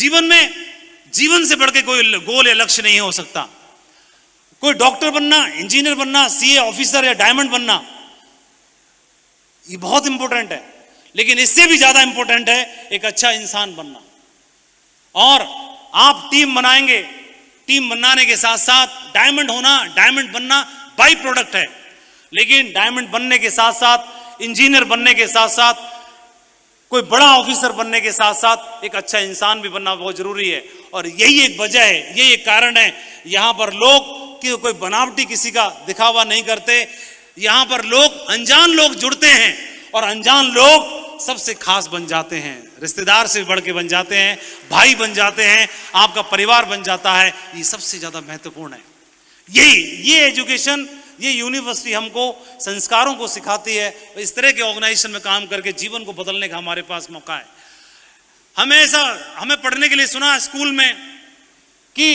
जीवन में जीवन से बढ़ के कोई गोल या लक्ष्य नहीं हो सकता। कोई डॉक्टर बनना, इंजीनियर बनना, सीए ऑफिसर या डायमंड बनना, ये बहुत इंपॉर्टेंट है, लेकिन इससे भी ज्यादा इंपॉर्टेंट है एक अच्छा इंसान बनना। और आप टीम बनाएंगे, टीम बनाने के साथ साथ डायमंड होना, डायमंड बनना बाई प्रोडक्ट है, लेकिन डायमंड बनने के साथ साथ, इंजीनियर बनने के साथ साथ, कोई बड़ा ऑफिसर बनने के साथ साथ एक अच्छा इंसान भी बनना बहुत जरूरी है। और यही एक वजह है, यही एक कारण है यहां पर लोग कि कोई बनावटी किसी का दिखावा नहीं करते। यहां पर लोग, अनजान लोग जुड़ते हैं और अनजान लोग सबसे खास बन जाते हैं, रिश्तेदार से बढ़ के बन जाते हैं, भाई बन जाते हैं, आपका परिवार बन जाता है। ये सबसे ज्यादा महत्वपूर्ण है। ये एजुकेशन, ये यूनिवर्सिटी हमको संस्कारों को सिखाती है। इस तरह के ऑर्गेनाइजेशन में काम करके जीवन को बदलने का हमारे पास मौका है। हमें पढ़ने के लिए सुना स्कूल में कि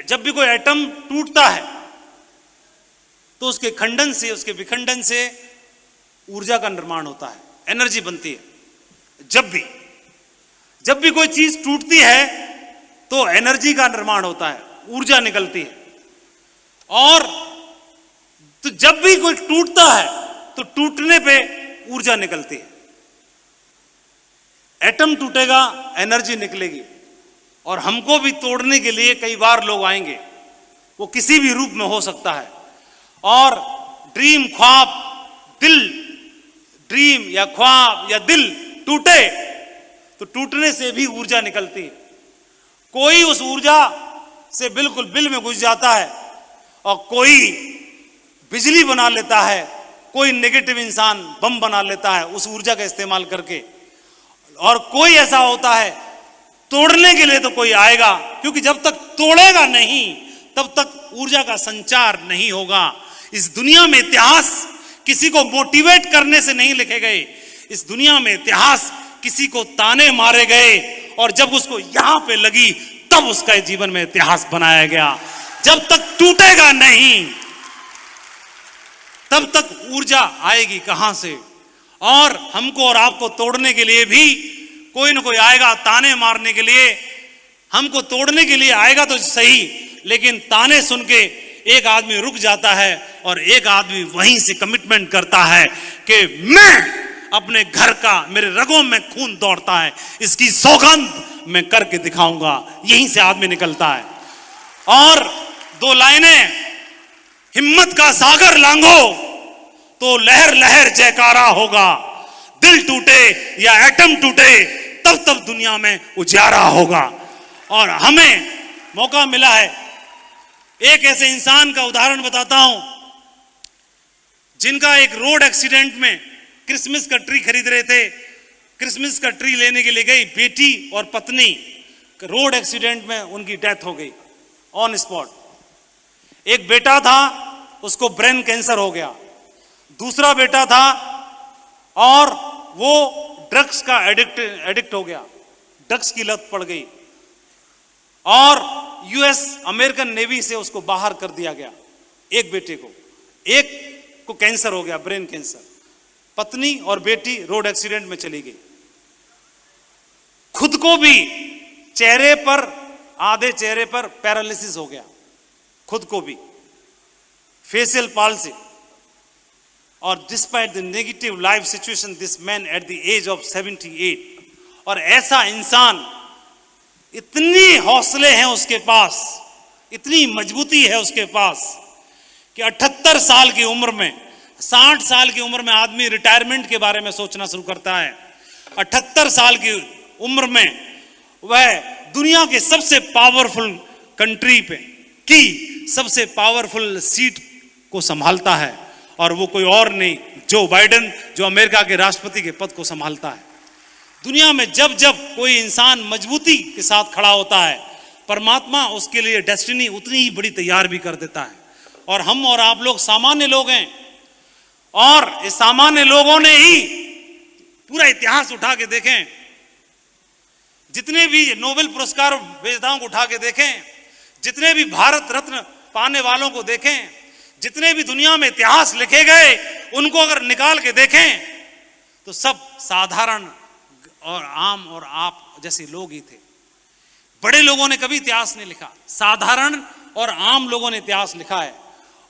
जब भी कोई एटम टूटता है तो उसके खंडन से, उसके विखंडन से ऊर्जा का निर्माण होता है, एनर्जी बनती है। जब भी कोई चीज टूटती है तो एनर्जी का निर्माण होता है, ऊर्जा निकलती है। और तो जब भी कोई टूटता है तो टूटने पे ऊर्जा निकलती है। एटम टूटेगा, एनर्जी निकलेगी। और हमको भी तोड़ने के लिए कई बार लोग आएंगे, वो किसी भी रूप में हो सकता है। और ड्रीम, ख्वाब, दिल, ड्रीम या ख्वाब या दिल टूटे तो टूटने से भी ऊर्जा निकलती है। कोई उस ऊर्जा से बिल्कुल बिल में घुस जाता है और कोई बिजली बना लेता है, कोई नेगेटिव इंसान बम बना लेता है उस ऊर्जा का इस्तेमाल करके। और कोई ऐसा होता है तोड़ने के लिए तो कोई आएगा, क्योंकि जब तक तोड़ेगा नहीं तब तक ऊर्जा का संचार नहीं होगा। इस दुनिया में इतिहास किसी को मोटिवेट करने से नहीं लिखे गए। इस दुनिया में इतिहास किसी को ताने मारे गए और जब उसको यहां पे लगी तब उसका जीवन में इतिहास बनाया गया। जब तक टूटेगा नहीं तब तक ऊर्जा आएगी कहां से? और हमको और आपको तोड़ने के लिए भी कोई ना कोई आएगा, ताने मारने के लिए। हमको तोड़ने के लिए आएगा तो सही, लेकिन ताने सुन के एक आदमी रुक जाता है और एक आदमी वहीं से कमिटमेंट करता है कि मैं अपने घर का, मेरे रगों में खून दौड़ता है, इसकी सौगंध मैं करके दिखाऊंगा। यहीं से आदमी निकलता है। और दो लाइनें, हिम्मत का सागर लांघो तो लहर लहर जयकारा होगा। दिल टूटे या एटम टूटे तब तब दुनिया में उजारा होगा। और हमें मौका मिला है, एक ऐसे इंसान का उदाहरण बताता हूं जिनका एक रोड एक्सीडेंट में क्रिसमस का ट्री खरीद रहे थे, क्रिसमस का ट्री लेने के लिए गई बेटी और पत्नी, रोड एक्सीडेंट में उनकी डेथ हो गई ऑन स्पॉट। एक बेटा था, उसको ब्रेन कैंसर हो गया। दूसरा बेटा था और वो ड्रग्स का एडिक्ट हो गया, ड्रग्स की लत पड़ गई और यूएस अमेरिकन नेवी से उसको बाहर कर दिया गया। एक बेटे को, एक को कैंसर हो गया, ब्रेन कैंसर। पत्नी और बेटी रोड एक्सीडेंट में चली गई। खुद को भी चेहरे पर, आधे चेहरे पर पैरालिसिस हो गया, खुद को भी फेशियल पाल्सी। और despite the negative life situation this man at the age of 78। और ऐसा इंसान, इतनी हौसले हैं उसके पास, इतनी मजबूती है उसके पास कि 78 साल की उम्र में, 60 साल की उम्र में आदमी रिटायरमेंट के बारे में सोचना शुरू करता है। 78 साल की उम्र में वह दुनिया के सबसे पावरफुल कंट्री पे की सबसे पावरफुल सीट को संभालता है। और वो कोई और नहीं, जो बाइडेन, जो अमेरिका के राष्ट्रपति के पद को संभालता है। दुनिया में जब जब कोई इंसान मजबूती के साथ खड़ा होता है, परमात्मा उसके लिए डेस्टिनी उतनी ही बड़ी तैयार भी कर देता है। और हम और आप लोग सामान्य लोग हैं, और इस सामान्य लोगों ने ही पूरा इतिहास उठा के देखें, जितने भी नोबेल पुरस्कार विजेताओं को उठा के देखें, जितने भी भारत रत्न पाने वालों को देखें, जितने भी दुनिया में इतिहास लिखे गए उनको अगर निकाल के देखें तो सब साधारण और आम और आप जैसे लोग ही थे। बड़े लोगों ने कभी इतिहास नहीं लिखा, साधारण और आम लोगों ने इतिहास लिखा है।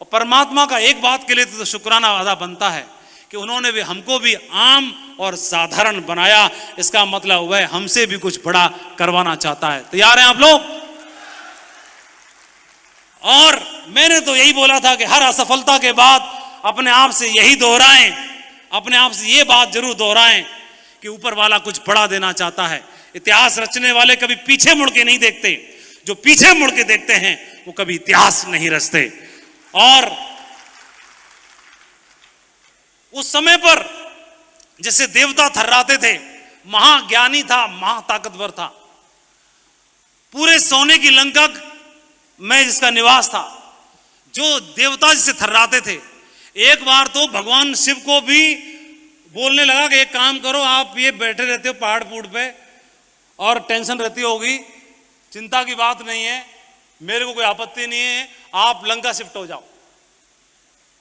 और परमात्मा का एक बात के लिए तो शुक्राना अदा बनता है कि उन्होंने भी हमको भी आम और साधारण बनाया। इसका मतलब वह हमसे भी कुछ बड़ा करवाना चाहता है। तैयार हैं आप लोग? और मैंने तो यही बोला था कि हर असफलता के बाद अपने आप से यही दोहराएं, अपने आप से ये बात जरूर दोहराएं कि ऊपर वाला कुछ बड़ा देना चाहता है। इतिहास रचने वाले कभी पीछे मुड़ के नहीं देखते, जो पीछे मुड़ के देखते हैं वो कभी इतिहास नहीं रचते। और उस समय पर जैसे देवता थर्राते थे, महाज्ञानी था, महाताकतवर था, पूरे सोने की लंका में जिसका निवास था, जो देवता जिसे थर्राते थे, एक बार तो भगवान शिव को भी बोलने लगा कि एक काम करो, आप ये बैठे रहते हो पहाड़ पूड़ पे और टेंशन रहती होगी, चिंता की बात नहीं है, मेरे को कोई आपत्ति नहीं है, आप लंका शिफ्ट हो जाओ।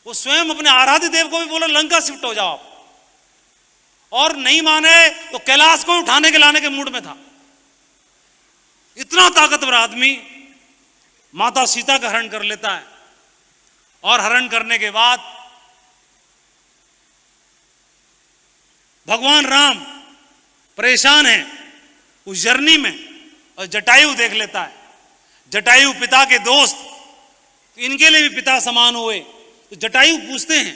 वो स्वयं अपने आराध्य देव को भी बोला लंका शिफ्ट हो जाओ आप, और नहीं माने तो कैलाश को उठाने के लाने के मूड में था। इतना ताकतवर आदमी माता सीता का हरण कर लेता है, और हरण करने के बाद भगवान राम परेशान है उस जर्नी में, और जटायु देख लेता है। जटायु पिता के दोस्त, इनके लिए भी पिता समान हुए। तो जटायु पूछते हैं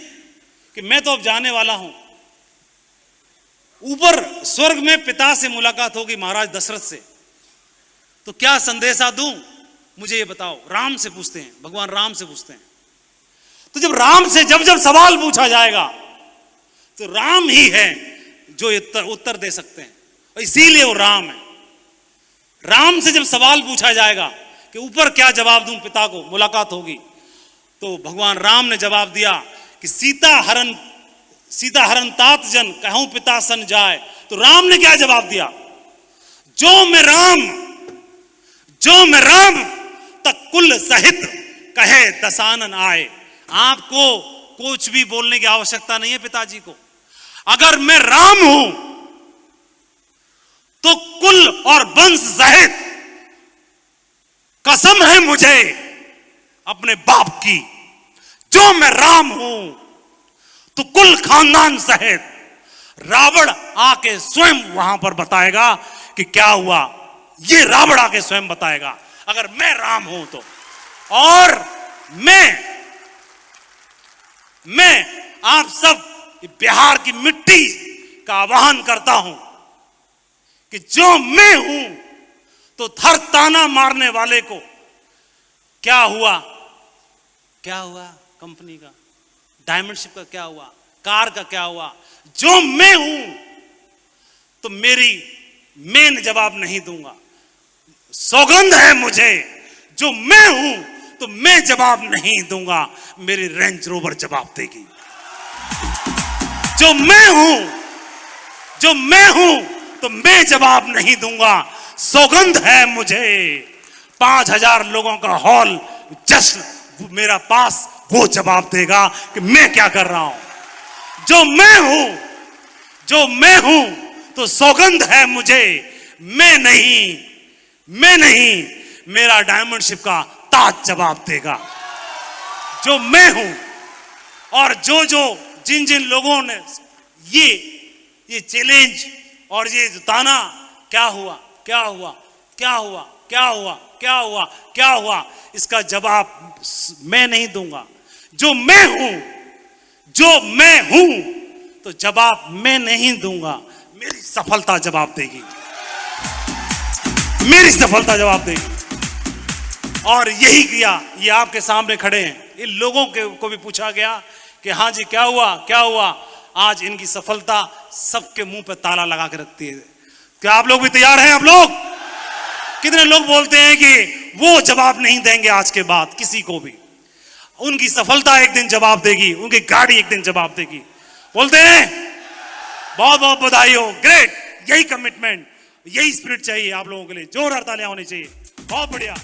कि मैं तो अब जाने वाला हूं, ऊपर स्वर्ग में पिता से मुलाकात होगी महाराज दशरथ से, तो क्या संदेशा दूं, मुझे ये बताओ। राम से पूछते हैं, भगवान राम से पूछते हैं। तो जब राम से जब जब सवाल पूछा जाएगा तो राम ही है जो उत्तर दे सकते हैं, और इसीलिए वो राम है। राम से जब सवाल पूछा जाएगा कि ऊपर क्या जवाब दूं, पिता को मुलाकात होगी, तो भगवान राम ने जवाब दिया कि सीता हरण तात जन कहूं पिता सन जाए। तो राम ने क्या जवाब दिया? जो मैं राम तक कुल सहित कहे दसानन आए। आपको कुछ भी बोलने की आवश्यकता नहीं है पिताजी को। अगर मैं राम हूं तो कुल और वंश सहित कसम है मुझे अपने बाप की, जो मैं राम हूं तो कुल खानदान सहित रावण आके स्वयं वहां पर बताएगा कि क्या हुआ। ये रावण आके स्वयं बताएगा अगर मैं राम हूं तो। और मैं आप सब बिहार की मिट्टी का आह्वान करता हूं कि जो मैं हूं तो हर ताना मारने वाले को क्या हुआ कंपनी का, डायमंड शिप का क्या हुआ, कार का क्या हुआ, जो मैं हूं तो मैं जवाब नहीं दूंगा। सौगंध है मुझे, जो मैं हूं तो मैं जवाब नहीं दूंगा, मेरी रेंज रोवर जवाब देगी। जो मैं हूं तो मैं जवाब नहीं दूंगा, सौगंध है मुझे। 5000 लोगों का हॉल जश्न मेरा पास, वो जवाब देगा कि मैं क्या कर रहा हूं। जो मैं हूं तो सौगंध है मुझे, मैं नहीं, मेरा डायमंड शिप का ताज जवाब देगा। जो मैं हूं, और जिन लोगों ने ये चैलेंज और ये ताना क्या हुआ, इसका जवाब मैं नहीं दूंगा। जो मैं हूं तो जवाब मैं नहीं दूंगा, मेरी सफलता जवाब देगी, मेरी सफलता जवाब देगी। और यही किया। ये आपके सामने खड़े हैं, इन लोगों को भी पूछा गया कि हाँ जी क्या हुआ। आज इनकी सफलता सबके मुंह पे ताला लगा के रखती है। क्या आप लोग भी तैयार हैं? आप लोग कितने लोग बोलते हैं कि वो जवाब नहीं देंगे आज के बाद किसी को भी, उनकी सफलता एक दिन जवाब देगी, उनकी गाड़ी एक दिन जवाब देगी। बोलते हैं बहुत बहुत बधाई हो, ग्रेट। यही कमिटमेंट, यही स्पिरिट चाहिए आप लोगों के लिए। जोरदार तालियां होनी चाहिए। बहुत बढ़िया।